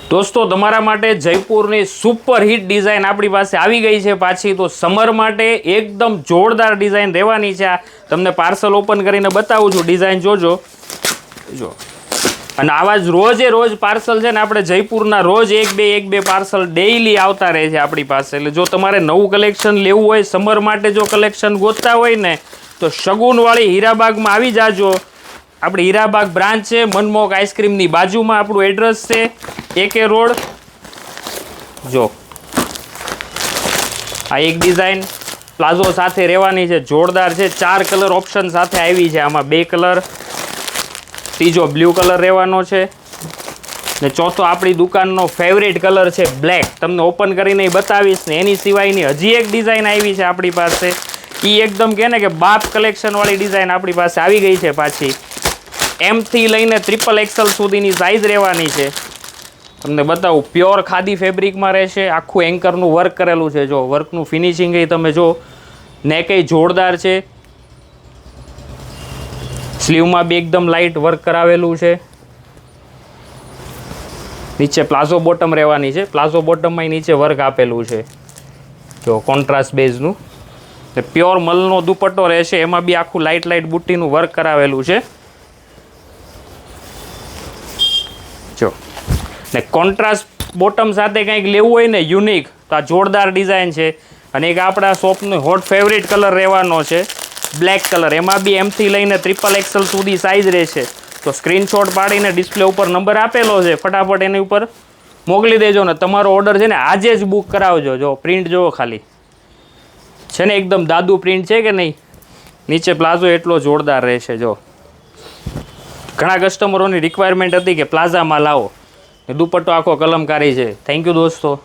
दोस्तों तमारा माटे जयपुरनी सुपर हिट डिजाइन आपणी पासे आवी गई है पाछी। तो समर माटे एकदम जोरदार डिजाइन रहेवानी छे। तमने पार्सल ओपन करीने बतावुं छुं, डिजाइन जोजो जो। અને આવા જ રોજે રોજ પાર્સલ છે ને આપણે જયપુરના રોજ એક બે પાર્સલ ડેઈલી આવતા રહે છે આપણી પાસે। એટલે જો તમારે નવું કલેક્શન લેવું હોય, સમર માટે જો કલેક્શન ગોતતા હોય ને તો શગુનવાળી હીરાબાગમાં આવી જાજો। આપણી હીરાબાગ બ્રાન્ચ છે, મનમોહક આઈસ્ક્રીમની બાજુમાં આપણું એડ્રેસ છે, AK રોડ। જો આ એક ડિઝાઇન પ્લાઝો સાથે રહેવાની છે, જોરદાર છે। 4 કલર ઓપ્શન સાથે આવી છે, આમાં 2 કલર, तीजो ब्लू कलर रहेवानो छे ने चौथो आपणी दुकाननो फेवरेट कलर छे ब्लेक। तमने ओपन करीने बतावीश ने एनी सिवायनी हजी एक डिजाइन आवी छे आपणी पासे। ई एकदम कहे ने के बाप कलेक्शन वाली डिजाइन आपणी पासे आवी गई छे पाछी। M थी लईने XXL सुधीनी साइज रहेवानी छे। तमने बतावुं प्योर खादी फेब्रिक में रहेशे। आखुं एंकरनुं वर्क करेलुं छे, जो वर्कनुं फिनिशिंग ए तमे जो नेक ए जोरदार छे। स्लीव में भी एकदम लाइट वर्क करावेलू है। नीचे प्लाजो बॉटम रहेवानी है, प्लाजो बॉटम में नीचे वर्क आपेलू है जो कॉन्ट्रास्ट बेजनु। प्योर मलनो दुपट्टो रहेशे, एमां भी आखू लाइट लाइट बूटीनुं वर्क करावेलू है जो। ने कॉन्ट्रास्ट बॉटम साथे कंईक लेवुं होय ने यूनिक तो आ जोरदार डिजाइन है। अने एक आपणा शॉपनो हॉट फेवरेट कलर रहेवानो छे ब्लेक कलर। एमां बी M थी लईने XXL सुधी साइज रहेशे। तो स्क्रीनशॉट पाडीने डिस्प्ले उपर नंबर आपेलो छे, फटाफट एनी उपर मोकली देजो ने तमारो ऑर्डर छे ने आजे ज बुक करावजो। जो प्रिंट जोवो खाली छे ने एकदम दादू प्रिंट छे के नहीं। नीचे प्लाजो एटलो जोरदार रहेशे। जो घणा कस्टमरोनी रिक्वायरमेंट हती के प्लाजामां लावो, दुपट्टो आखो कलमकारी छे। थैंक यू दोस्तों।